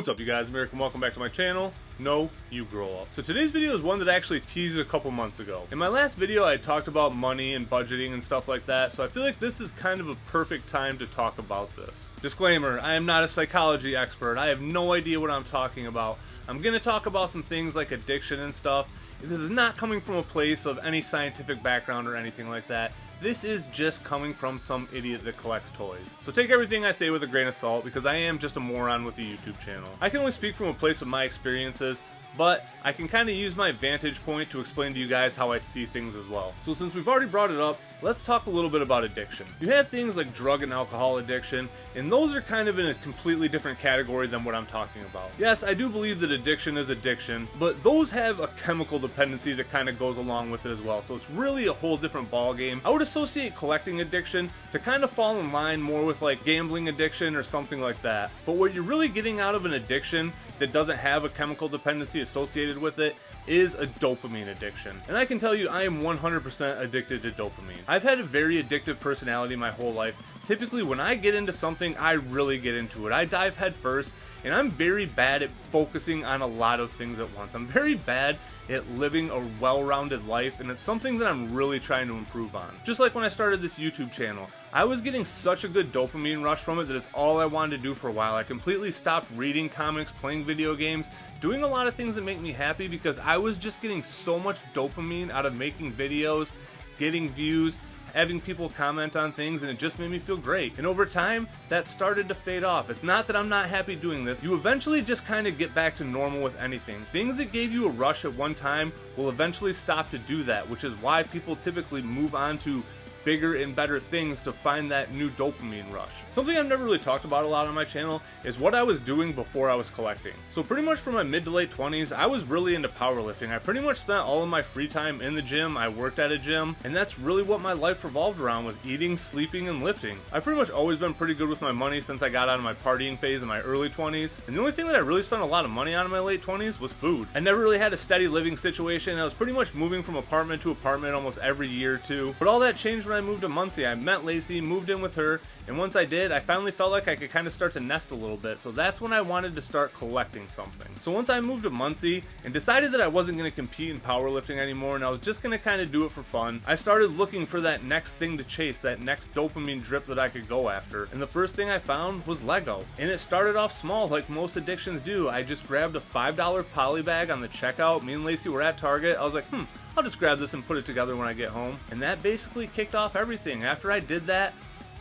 What's up, you guys? American, welcome back to my channel. No, you grow up. So today's video is one that I actually teased a couple months ago. In my last video, I talked about money and budgeting and stuff like that, so I feel like this is kind of a perfect time to talk about this. Disclaimer, I am not a psychology expert. I have no idea what I'm talking about. I'm gonna talk about some things like addiction and stuff. This is not coming from a place of any scientific background or anything like that. This is just coming from some idiot that collects toys. So take everything I say with a grain of salt, because I am just a moron with a YouTube channel. I can only speak from a place of my experiences, but I can kind of use my vantage point to explain to you guys how I see things as well. So since we've already brought it up, let's talk a little bit about addiction. You have things like drug and alcohol addiction, and those are kind of in a completely different category than what I'm talking about. Yes, I do believe that addiction is addiction, but those have a chemical dependency that kind of goes along with it as well, so it's really a whole different ball game. I would associate collecting addiction to kind of fall in line more with like gambling addiction or something like that. But what you're really getting out of an addiction that doesn't have a chemical dependency associated with it is a dopamine addiction. And I can tell you I am 100% addicted to dopamine. I've had a very addictive personality my whole life. Typically when I get into something, I really get into it. I dive head first, and I'm very bad at focusing on a lot of things at once. I'm very bad at living a well-rounded life, and it's something that I'm really trying to improve on. Just like when I started this YouTube channel, I was getting such a good dopamine rush from it that it's all I wanted to do for a while. I completely stopped reading comics, playing video games, doing a lot of things that make me happy because I was just getting so much dopamine out of making videos, getting views, having people comment on things, and it just made me feel great. And over time, that started to fade off. It's not that I'm not happy doing this. You eventually just kind of get back to normal with anything. Things that gave you a rush at one time will eventually stop to do that, which is why people typically move on to bigger and better things to find that new dopamine rush. Something I've never really talked about a lot on my channel is what I was doing before I was collecting. So pretty much from my mid to late 20s, I was really into powerlifting. I pretty much spent all of my free time in the gym. I worked at a gym, and that's really what my life revolved around, was eating, sleeping, and lifting. I've pretty much always been pretty good with my money since I got out of my partying phase in my early 20s, and the only thing that I really spent a lot of money on in my late 20s was food. I never really had a steady living situation. I was pretty much moving from apartment to apartment almost every year or two, but all that changed when I moved to Muncie. I met Lacey, moved in with her, and once I did, I finally felt like I could kind of start to nest a little bit, so that's when I wanted to start collecting something. So once I moved to Muncie and decided that I wasn't going to compete in powerlifting anymore and I was just going to kind of do it for fun, I started looking for that next thing to chase, that next dopamine drip that I could go after, and the first thing I found was Lego. And it started off small like most addictions do. I just grabbed a $5 poly bag on the checkout. Me and Lacey were at Target. I was like, I'll just grab this and put it together when I get home. And that basically kicked off everything. After I did that,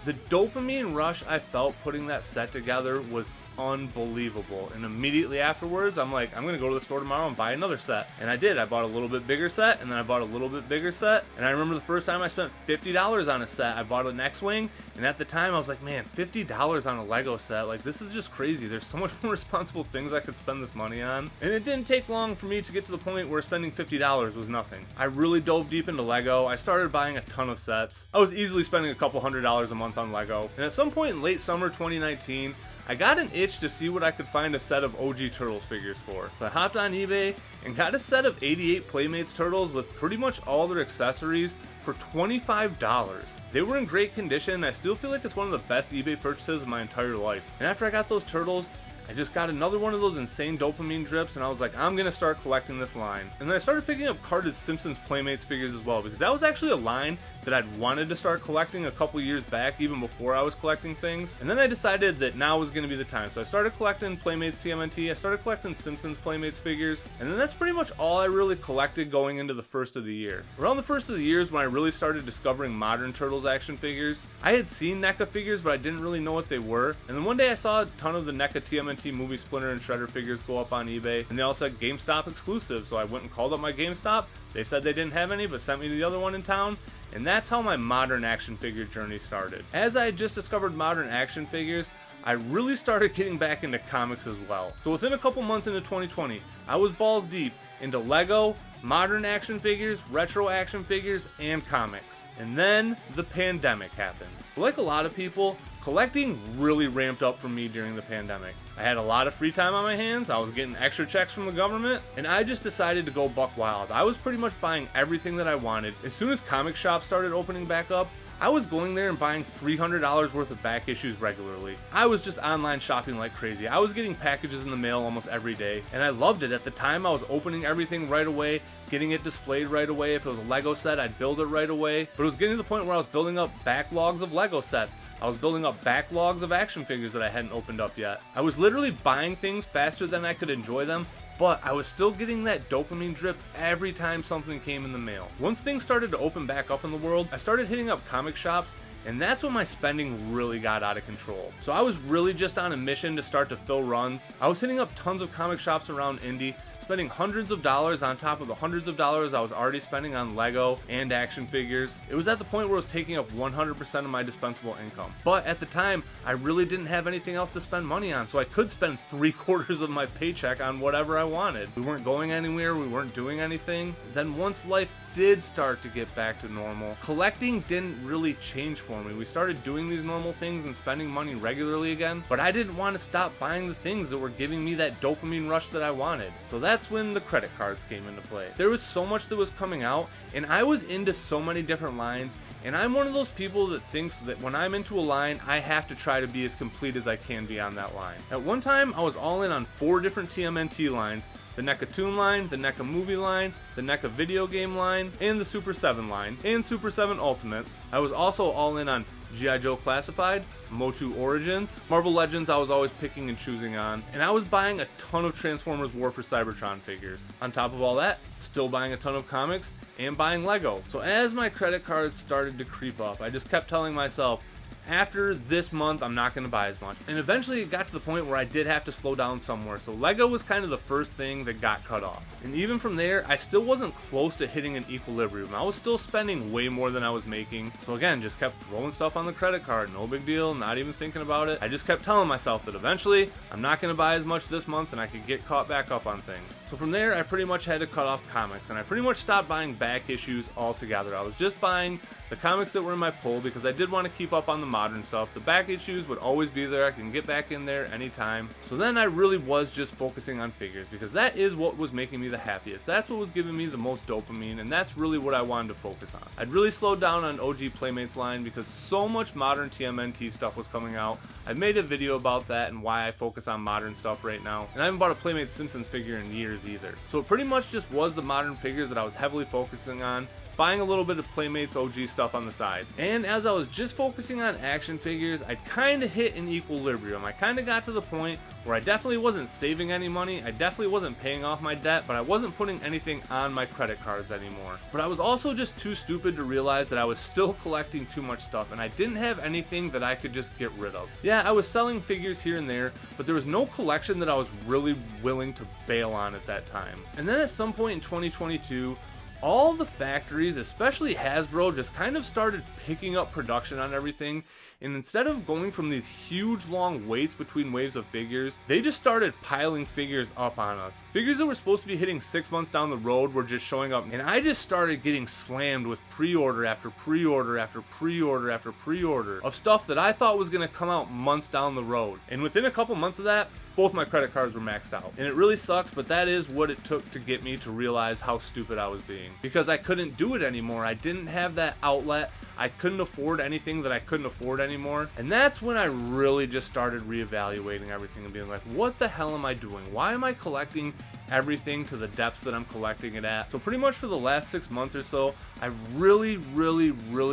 the dopamine rush I felt putting that set together was unbelievable. And immediately afterwards, I'm like, I'm gonna go to the store tomorrow and buy another set. And I did. I bought a little bit bigger set, and then I bought a little bit bigger set. And I remember the first time I spent $50 on a set. I bought an X-Wing, and at the time I was like, man, $50 on a Lego set, like, this is just crazy. There's so much more responsible things I could spend this money on. And it didn't take long for me to get to the point where spending $50 was nothing. I really dove deep into Lego. I started buying a ton of sets. I was easily spending a couple $100s a month on Lego. And at some point in late summer 2019, I got an itch to see what I could find a set of OG Turtles figures for. So I hopped on eBay and got a set of 88 Playmates Turtles with pretty much all their accessories for $25. They were in great condition, and I still feel like it's one of the best eBay purchases of my entire life. And after I got those Turtles, I just got another one of those insane dopamine drips, and I was like, I'm gonna start collecting this line. And then I started picking up carded Simpsons Playmates figures as well, because that was actually a line that I'd wanted to start collecting a couple years back, even before I was collecting things. And then I decided that now was gonna be the time. So I started collecting Playmates TMNT, I started collecting Simpsons Playmates figures, and then that's pretty much all I really collected going into the first of the year. Around the first of the year is when I really started discovering modern Turtles action figures. I had seen NECA figures, but I didn't really know what they were. And then one day I saw a ton of the NECA TMNT movie Splinter and Shredder figures go up on eBay, and they all said GameStop exclusive, so I went and called up my GameStop. They said they didn't have any, but sent me to the other one in town, and that's how my modern action figure journey started. As I had just discovered modern action figures, I really started getting back into comics as well. So within a couple months into 2020, I was balls deep into Lego, modern action figures, retro action figures, and comics. And then the pandemic happened. Like a lot of people, collecting really ramped up for me during the pandemic. I had a lot of free time on my hands, I was getting extra checks from the government, and I just decided to go buck wild. I was pretty much buying everything that I wanted. As soon as comic shops started opening back up, I was going there and buying $300 worth of back issues regularly. I was just online shopping like crazy. I was getting packages in the mail almost every day, and I loved it. At the time, I was opening everything right away, getting it displayed right away. If it was a Lego set, I'd build it right away. But it was getting to the point where I was building up backlogs of Lego sets. I was building up backlogs of action figures that I hadn't opened up yet. I was literally buying things faster than I could enjoy them, but I was still getting that dopamine drip every time something came in the mail. Once things started to open back up in the world, I started hitting up comic shops, and that's when my spending really got out of control. So I was really just on a mission to start to fill runs. I was hitting up tons of comic shops around Indy, spending hundreds of dollars on top of the hundreds of dollars I was already spending on Lego and action figures. It was at the point where it was taking up 100% of my dispensable income. But at the time, I really didn't have anything else to spend money on, so I could spend 3/4 of my paycheck on whatever I wanted. We weren't going anywhere, we weren't doing anything. Then once life did start to get back to normal, collecting didn't really change for me. We started doing these normal things and spending money regularly again, but I didn't want to stop buying the things that were giving me that dopamine rush that I wanted. So that's when the credit cards came into play. There was so much that was coming out, and I was into so many different lines, and I'm one of those people that thinks that when I'm into a line, I have to try to be as complete as I can be on that line. At one time, I was all in on 4 different TMNT lines: the NECA Toon line, the NECA Movie line, the NECA Video Game line, and the Super 7 line, and Super 7 Ultimates. I was also all in on G.I. Joe Classified, Motu Origins, Marvel Legends I was always picking and choosing on, and I was buying a ton of Transformers War for Cybertron figures. On top of all that, still buying a ton of comics and buying Lego. So as my credit cards started to creep up, I just kept telling myself, after this month, I'm not going to buy as much. And eventually it got to the point where I did have to slow down somewhere. So Lego was kind of the first thing that got cut off. And even from there, I still wasn't close to hitting an equilibrium. I was still spending way more than I was making. So again, just kept throwing stuff on the credit card. No big deal, not even thinking about it. I just kept telling myself that eventually I'm not going to buy as much this month and I could get caught back up on things. So from there, I pretty much had to cut off comics, and I pretty much stopped buying back issues altogether. I was just buying the comics that were in my pull because I did want to keep up on the modern stuff. The back issues would always be there. I can get back in there anytime. So then I really was just focusing on figures because that is what was making me the happiest. That's what was giving me the most dopamine, and that's really what I wanted to focus on. I'd really slowed down on OG Playmates line because so much modern TMNT stuff was coming out. I made a video about that and why I focus on modern stuff right now. And I haven't bought a Playmates Simpsons figure in years either. So it pretty much just was the modern figures that I was heavily focusing on, buying a little bit of Playmates OG stuff on the side. And as I was just focusing on action figures, I kind of hit an equilibrium. I kind of got to the point where I definitely wasn't saving any money, I definitely wasn't paying off my debt, but I wasn't putting anything on my credit cards anymore. But I was also just too stupid to realize that I was still collecting too much stuff, and I didn't have anything that I could just get rid of. Yeah, I was selling figures here and there, but there was no collection that I was really willing to bail on at that time. And then at some point in 2022, all the factories, especially Hasbro, just kind of started picking up production on everything, and instead of going from these huge long waits between waves of figures, they just started piling figures up on us. Figures that were supposed to be hitting 6 months down the road were just showing up, and I just started getting slammed with pre-order after pre-order after pre-order after pre-order of stuff that I thought was going to come out months down the road. And within a couple months of that, both my credit cards were maxed out. And it really sucks, but that is what it took to get me to realize how stupid I was being. Because I couldn't do it anymore. I didn't have that outlet. I couldn't afford anything that I couldn't afford anymore. And that's when I really just started reevaluating everything and being like, what the hell am I doing? Why am I collecting everything to the depths that I'm collecting it at? So pretty much for the last 6 months or so, I've really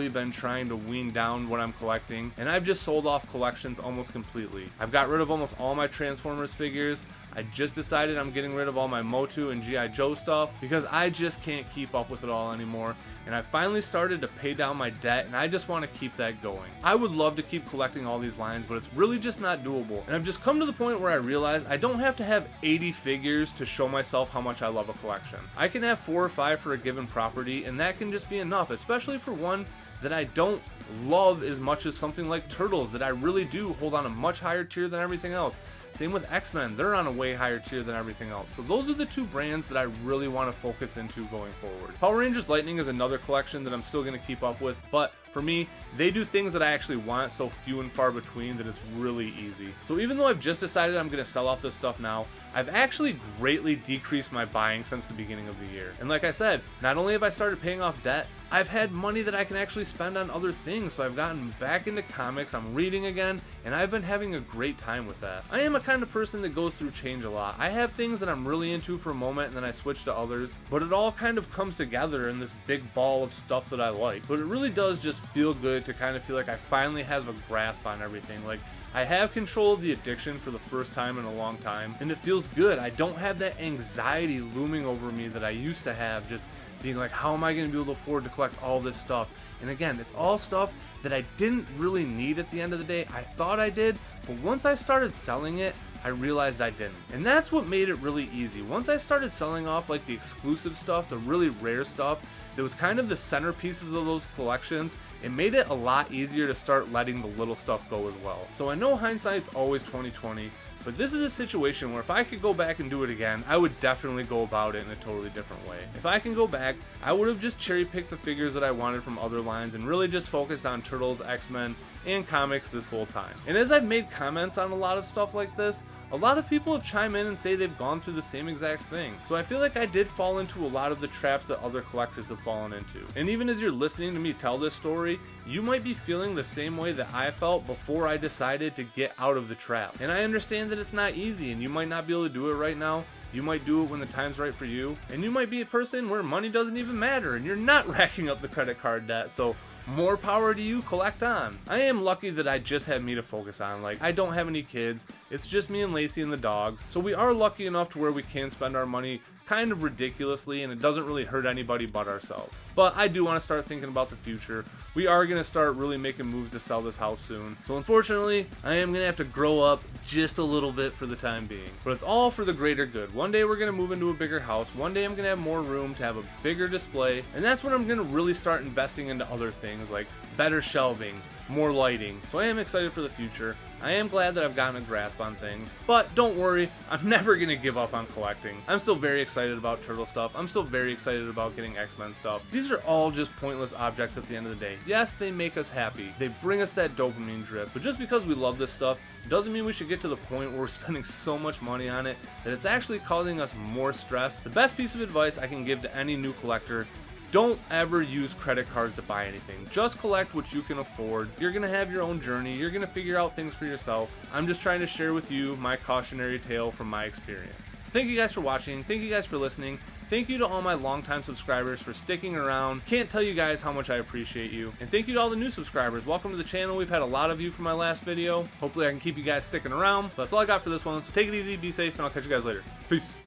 been trying to wean down what I'm collecting, and I've just sold off collections almost completely. I've got rid of almost all my Transformers figures. I just decided I'm getting rid of all my Motu and G.I. Joe stuff because I just can't keep up with it all anymore, and I finally started to pay down my debt, and I just want to keep that going. I would love to keep collecting all these lines, but it's really just not doable, and I've just come to the point where I realize I don't have to have 80 figures to show myself how much I love a collection. I can have 4 or 5 for a given property, and that can just be enough, especially for one that I don't love as much as something like Turtles that I really do hold on a much higher tier than everything else. Same with X-Men, they're on a way higher tier than everything else. So those are the 2 brands that I really want to focus into going forward. Power Rangers Lightning is another collection that I'm still going to keep up with, but for me, they do things that I actually want so few and far between that it's really easy. So even though I've just decided I'm going to sell off this stuff now, I've actually greatly decreased my buying since the beginning of the year. And like I said, not only have I started paying off debt, I've had money that I can actually spend on other things, so I've gotten back into comics, I'm reading again, and I've been having a great time with that. I am a kind of person that goes through change a lot. I have things that I'm really into for a moment and then I switch to others, but it all kind of comes together in this big ball of stuff that I like. But it really does just feel good to kind of feel like I finally have a grasp on everything. Like, I have control of the addiction for the first time in a long time, and it feels good. I don't have that anxiety looming over me that I used to have, just being like, how am I going to be able to afford to collect all this stuff? And again, it's all stuff that I didn't really need at the end of the day. I thought I did, but once I started selling it, I realized I didn't. And that's what made it really easy. Once I started selling off like the exclusive stuff, the really rare stuff, that was kind of the centerpieces of those collections, it made it a lot easier to start letting the little stuff go as well. So I know hindsight's always 20/20, but this is a situation where if I could go back and do it again, I would definitely go about it in a totally different way. If I can go back, I would have just cherry picked the figures that I wanted from other lines and really just focused on Turtles, X-Men, and comics this whole time. And as I've made comments on a lot of stuff like this, a lot of people have chimed in and say they've gone through the same exact thing. So I feel like I did fall into a lot of the traps that other collectors have fallen into. And even as you're listening to me tell this story, you might be feeling the same way that I felt before I decided to get out of the trap. And I understand that it's not easy and you might not be able to do it right now. You might do it when the time's right for you. And you might be a person where money doesn't even matter and you're not racking up the credit card debt. So more power to you, collect on. I am lucky that I just have me to focus on. Like, I don't have any kids. It's just me and Lacey and the dogs. So we are lucky enough to where we can spend our money kind of ridiculously and it doesn't really hurt anybody but ourselves. But I do want to start thinking about the future. We are going to start really making moves to sell this house soon. So unfortunately, I am going to have to grow up just a little bit for the time being. But it's all for the greater good. One day we're going to move into a bigger house. One day I'm going to have more room to have a bigger display. And that's when I'm going to really start investing into other things like better shelving, more lighting. So I am excited for the future. I am glad that I've gotten a grasp on things, but don't worry, I'm never going to give up on collecting. I'm still very excited about Turtle stuff. I'm still very excited about getting X-Men stuff. These are all just pointless objects at the end of the day. Yes, they make us happy. They bring us that dopamine drip, but just because we love this stuff doesn't mean we should get to the point where we're spending so much money on it that it's actually causing us more stress. The best piece of advice I can give to any new collector: don't ever use credit cards to buy anything. Just collect what you can afford. You're going to have your own journey. You're going to figure out things for yourself. I'm just trying to share with you my cautionary tale from my experience. Thank you guys for watching. Thank you guys for listening. Thank you to all my longtime subscribers for sticking around. Can't tell you guys how much I appreciate you. And thank you to all the new subscribers. Welcome to the channel. We've had a lot of you from my last video. Hopefully I can keep you guys sticking around. But that's all I got for this one. So take it easy, be safe, and I'll catch you guys later. Peace.